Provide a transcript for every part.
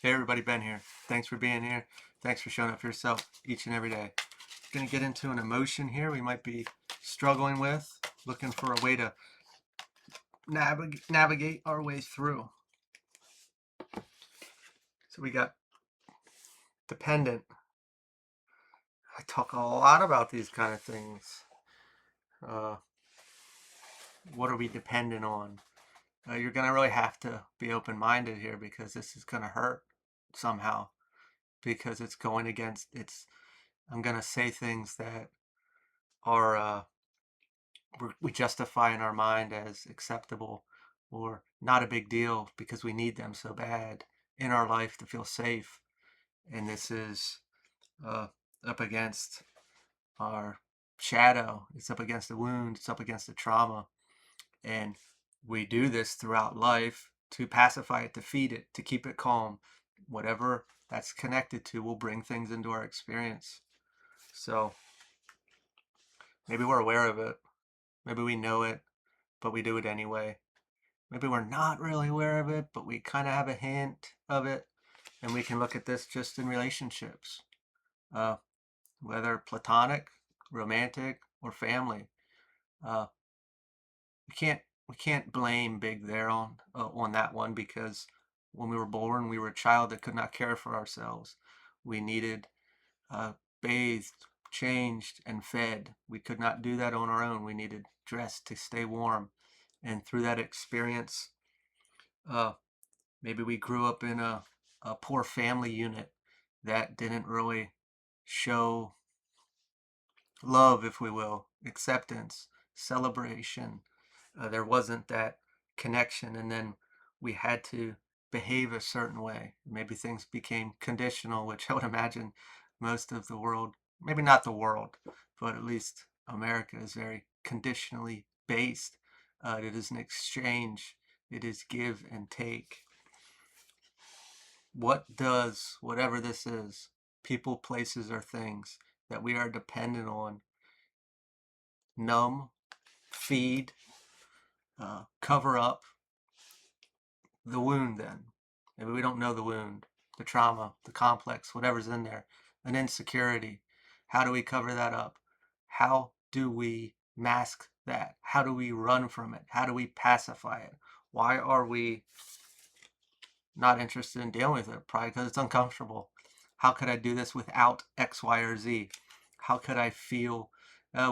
Hey everybody, Ben here. Thanks for being here. Thanks for showing up for yourself each and every day. Going to get into an emotion here we might be struggling with, looking for a way to navigate our way through. So we got dependent. I talk a lot about these kind of things. Uh, what are we dependent on? You're going to really have to be open-minded here because this is going to hurt somehow because it's going against I'm going to say things that are we justify in our mind as acceptable or not a big deal because we need them so bad in our life to feel safe. And this is uh, up against our shadow. It's up against the wound. It's up against the trauma. And we do this throughout life to pacify it, to feed it, to keep it calm. Whatever that's connected to will bring things into our experience. So maybe we're aware of it. Maybe we know it, but we do it anyway. Maybe we're not really aware of it, but we kind of have a hint of it. And we can look at this just in relationships, uh, whether platonic, romantic, or family. Uh, we can't blame big there on that one because when we were born, we were a child that could not care for ourselves. We needed uh, bathed, changed, and fed. We could not do that on our own. We needed dressed to stay warm. And through that experience, uh, maybe we grew up in a poor family unit that didn't really show love, if we will, acceptance, celebration. There wasn't that connection, and then we had to behave a certain way. Maybe things became conditional, which I would imagine most of the world, maybe not the world, but at least America is very conditionally based. It is an exchange, it is give and take. What does whatever this is, people, places, or things that we are dependent on, numb, feed, cover up the wound then? Maybe we don't know the wound, the trauma, the complex, whatever's in there, an insecurity. How do we cover that up? How do we mask that? How do we run from it? How do we pacify it? Why are we not interested in dealing with it? Probably because it's uncomfortable. How could I do this without X, Y, or Z? How could I feel?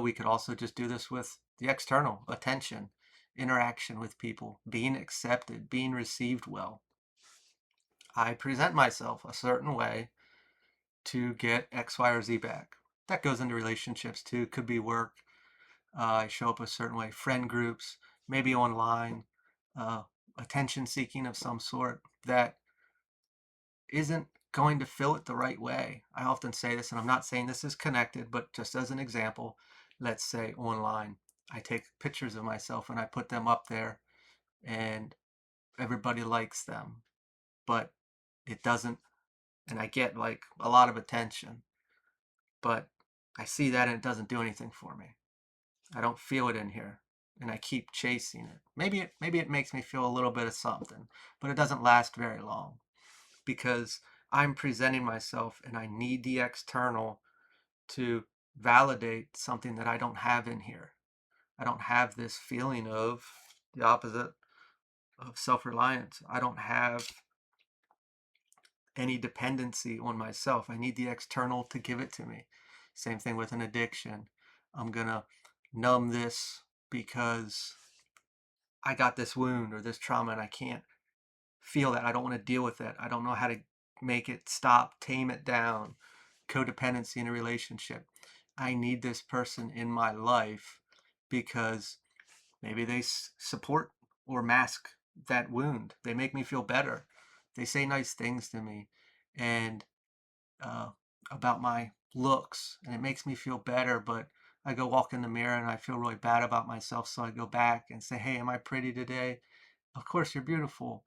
We could also just do this with the external attention, interaction with people, being accepted, being received well. I present myself a certain way to get X, Y, or Z back. That goes into relationships too. Could be work. I show up a certain way, friend groups, maybe online, uh, attention seeking of some sort that isn't going to fill it the right way. I often say this, and I'm not saying this is connected, but just as an example, let's say online, I take pictures of myself and I put them up there and everybody likes them, but it doesn't, and I get like a lot of attention, but I see that and it doesn't do anything for me. I don't feel it in here and I keep chasing it. Maybe it makes me feel a little bit of something, but it doesn't last very long, because I'm presenting myself and I need the external to validate something that I don't have in here. I don't have this feeling of the opposite of self-reliance. I don't have any dependency on myself. I need the external to give it to me. Same thing with an addiction. I'm going to numb this because I got this wound or this trauma and I can't feel that. I don't want to deal with it. I don't know how to make it stop, tame it down. Codependency in a relationship. I need this person in my life because maybe they support or mask that wound. They make me feel better. They say nice things to me and uh, about my looks, and it makes me feel better. But I go walk in the mirror and I feel really bad about myself. So I go back and say, hey, am I pretty today? Of course you're beautiful,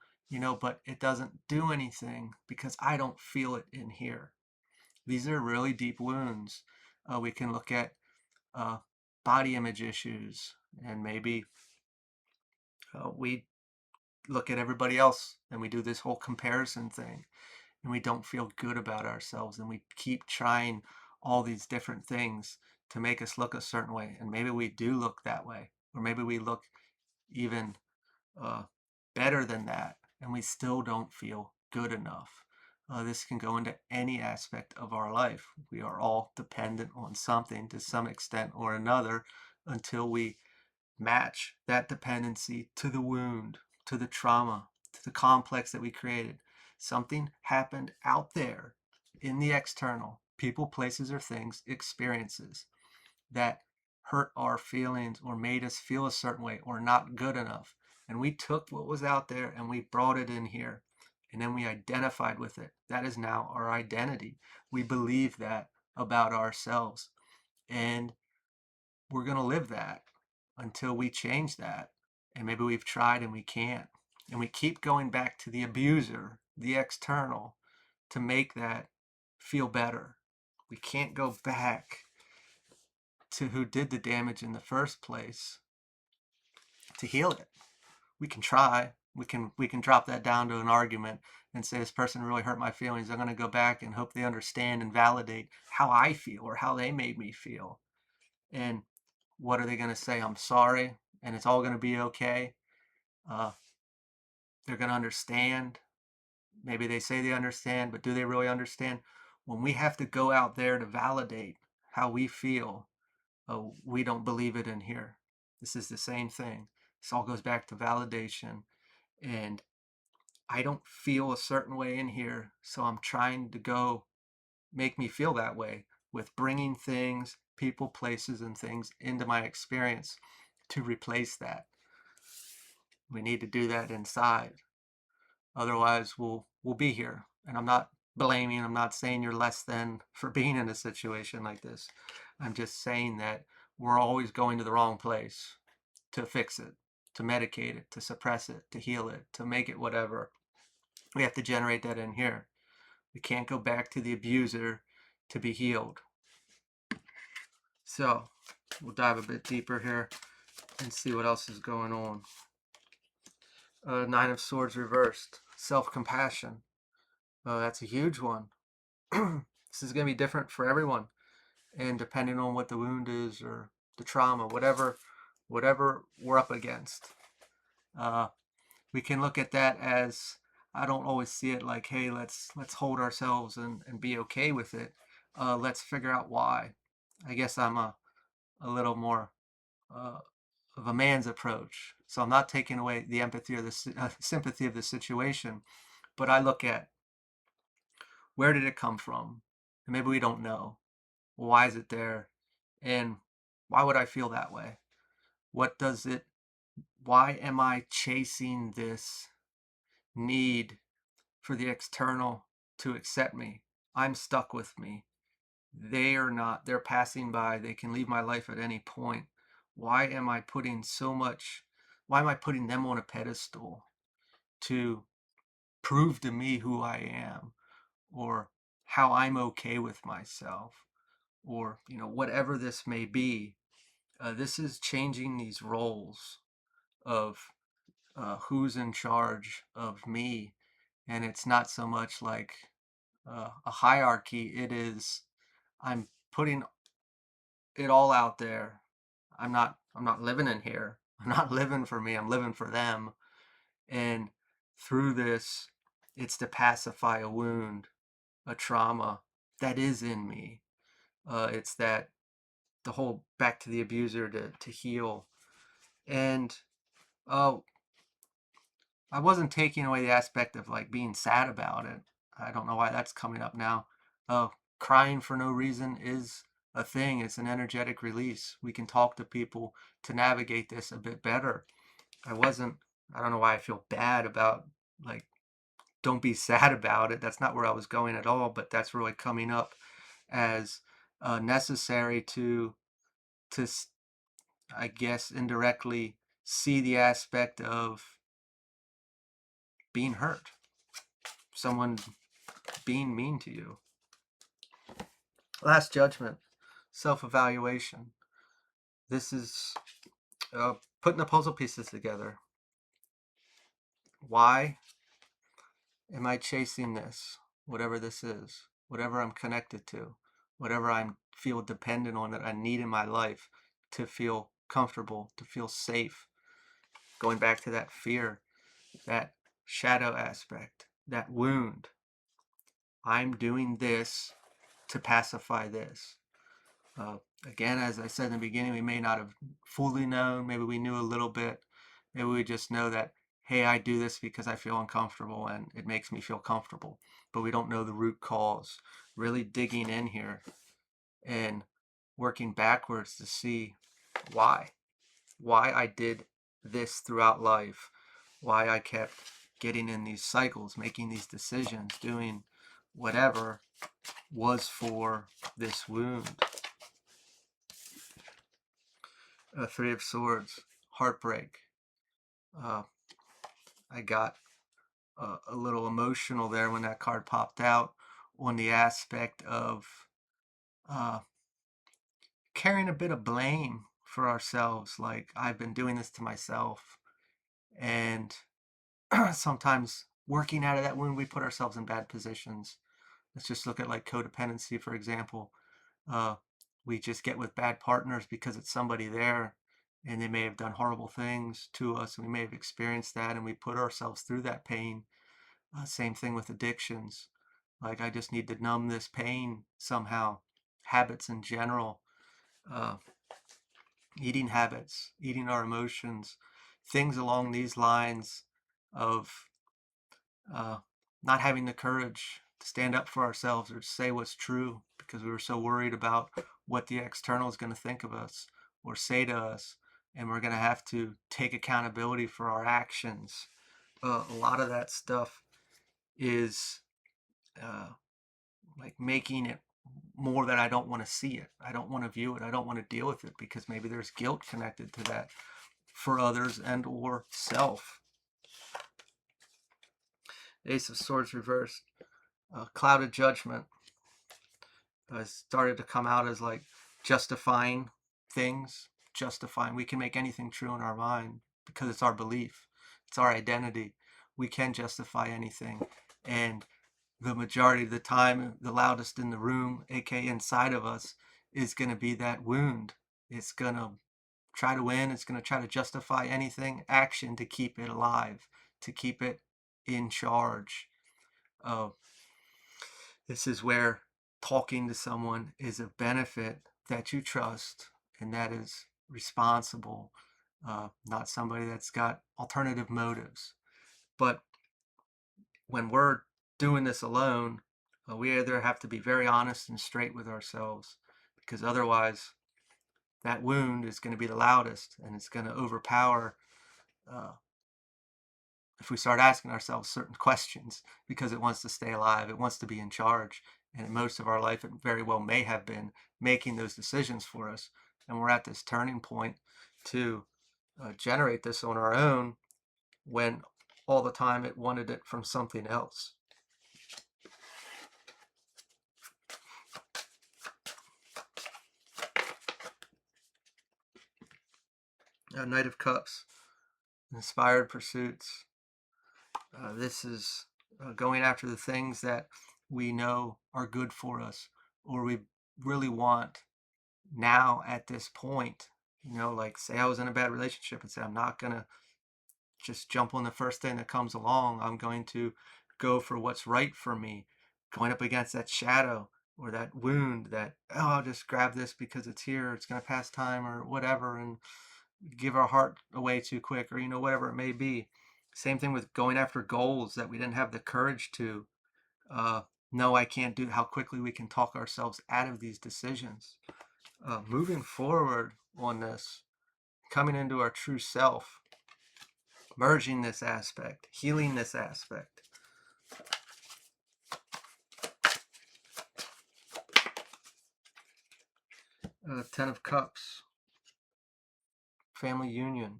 but it doesn't do anything because I don't feel it in here. These are really deep wounds. We can look at uh, body image issues, and maybe we look at everybody else and we do this whole comparison thing. and we don't feel good about ourselves, and we keep trying all these different things to make us look a certain way, and maybe we do look that way, or maybe we look even uh, better than that, and we still don't feel good enough. This can go into any aspect of our life. We are all dependent on something to some extent or another until we match that dependency to the wound, to the trauma, to the complex that we created. Something happened out there in the external, people, places, or things, experiences that hurt our feelings or made us feel a certain way or not good enough. And we took what was out there and we brought it in here. And then we identified with it. That is now our identity. We believe that about ourselves. And we're going to live that until we change that. And maybe we've tried and we can't. And we keep going back to the abuser, the external, to make that feel better. We can't go back to who did the damage in the first place to heal it. We can try. We can drop that down to an argument and say this person really hurt my feelings. I'm going to go back and hope they understand and validate how I feel or how they made me feel. And what are they going to say? I'm sorry, and it's all going to be okay. Uh, they're going to understand. Maybe they say they understand, but do they really understand? When we have to go out there to validate how we feel, we don't believe it in here. This is the same thing. This all goes back to validation. And I don't feel a certain way in here, so I'm trying to go make me feel that way with bringing things, people, places, and things into my experience to replace that. We need to do that inside. Otherwise, we'll be here. And I'm not blaming, I'm not saying you're less than for being in a situation like this. I'm just saying that we're always going to the wrong place to fix it, to medicate it, to suppress it, to heal it, to make it whatever. We have to generate that in here. We can't go back to the abuser to be healed. So we'll dive a bit deeper here and see what else is going on. Nine of Swords reversed. Self-compassion. That's a huge one. This is going to be different for everyone. And depending on what the wound is or the trauma, whatever we're up against. We can look at that as, I don't always see it like, hey, let's hold ourselves and be okay with it. Let's figure out why. I guess I'm a little more uh, of a man's approach. So I'm not taking away the empathy or the sympathy of the situation, but I look at, where did it come from? And maybe we don't know. Why is it there? And why would I feel that way? What does it, why am I chasing this need for the external to accept me? I'm stuck with me. They are not. They're passing by. They can leave my life at any point. Why am I putting so much, why am I putting them on a pedestal to prove to me who I am, or how I'm okay with myself, or, whatever this may be? This is changing these roles of who's in charge of me. And it's not so much like a hierarchy. It is, I'm putting it all out there. I'm not living in here. I'm not living for me. I'm living for them. And through this, it's to pacify a wound, a trauma that is in me. It's that the whole back to the abuser to heal. And uh, I wasn't taking away the aspect of like being sad about it. I don't know why that's coming up now. Crying for no reason is a thing. It's an energetic release. We can talk to people to navigate this a bit better. I don't know why I feel bad about, like, don't be sad about it. That's not where I was going at all, but that's really coming up as necessary to, I guess, indirectly see the aspect of being hurt, someone being mean to you. Last judgment, self-evaluation. This is putting the puzzle pieces together. Why am I chasing this? whatever this is, whatever I'm connected to, whatever I feel dependent on that I need in my life to feel comfortable, to feel safe. Going back to that fear, that shadow aspect, that wound. I'm doing this to pacify this. Uh, Again, as I said in the beginning, we may not have fully known. Maybe we knew a little bit. Maybe we just know that, hey, I do this because I feel uncomfortable and it makes me feel comfortable. But we don't know the root cause. Really digging in here and working backwards to see why. Why I did this throughout life. Why I kept getting in these cycles, making these decisions, doing whatever was for this wound. Three of Swords, heartbreak. Uh, I got a little emotional there when that card popped out on the aspect of uh, carrying a bit of blame for ourselves. Like, I've been doing this to myself. And sometimes working out of that wound, we put ourselves in bad positions. Let's just look at like codependency, for example. Uh, we just get with bad partners because it's somebody there and they may have done horrible things to us, and we may have experienced that, and we put ourselves through that pain. Same thing with addictions. Like, I just need to numb this pain somehow. Habits in general, uh, eating habits, eating our emotions, things along these lines of uh, not having the courage to stand up for ourselves or say what's true because we were so worried about what the external is going to think of us or say to us, and we're going to have to take accountability for our actions. A lot of that stuff is uh, like making it more that I don't want to see it. I don't want to view it. I don't want to deal with it because maybe there's guilt connected to that for others and or self. Ace of Swords reversed. Clouded judgment started to come out as like justifying things, justifying. We can make anything true in our mind because it's our belief, it's our identity. We can justify anything. And the majority of the time, the loudest in the room, aka inside of us, is going to be that wound. It's going to try to win. It's going to try to justify anything, action to keep it alive, to keep it in charge. Uh, this is where talking to someone is a benefit that you trust and that is responsible, not somebody that's got alternative motives. But when we're doing this alone, we either have to be very honest and straight with ourselves, because otherwise that wound is going to be the loudest and it's going to overpower uh, if we start asking ourselves certain questions, because it wants to stay alive, it wants to be in charge. And in most of our life, it very well may have been making those decisions for us. And we're at this turning point to generate this on our own when all the time it wanted it from something else. Knight of Cups, inspired pursuits. This is going after the things that we know are good for us or we really want now at this point. Like, say I was in a bad relationship and say, I'm not going to just jump on the first thing that comes along. I'm going to go for what's right for me, going up against that shadow or that wound that, oh, I'll just grab this because it's here, it's going to pass time or whatever, and give our heart away too quick, or whatever it may be. Same thing with going after goals that we didn't have the courage to. No, I can't do. How quickly we can talk ourselves out of these decisions. Moving forward on this, coming into our true self, merging this aspect, healing this aspect. Ten of Cups, family union.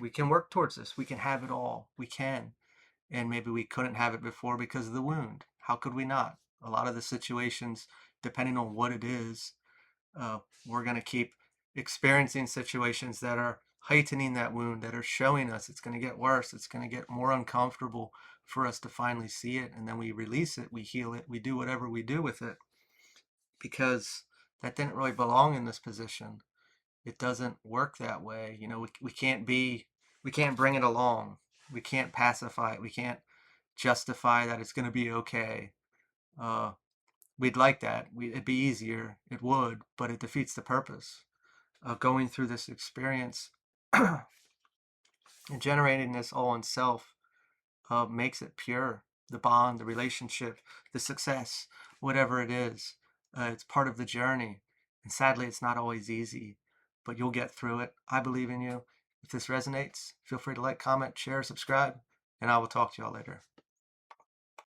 We can work towards this. We can have it all. We can. And maybe we couldn't have it before because of the wound. How could we not? A lot of the situations, depending on what it is, we're going to keep experiencing situations that are heightening that wound, that are showing us it's going to get worse, it's going to get more uncomfortable for us to finally see it, and then we release it, we heal it, we do whatever we do with it, because that didn't really belong in this position. It doesn't work that way. We can't bring it along. We can't pacify it. We can't justify that it's going to be okay. Uh, we'd like that. It'd be easier. It would, but it defeats the purpose of going through this experience and generating this all in self. Makes it pure. The bond, the relationship, the success, whatever it is, it's part of the journey. And sadly, it's not always easy, but you'll get through it. I believe in you. If this resonates, feel free to like, comment, share, subscribe, and I will talk to y'all later.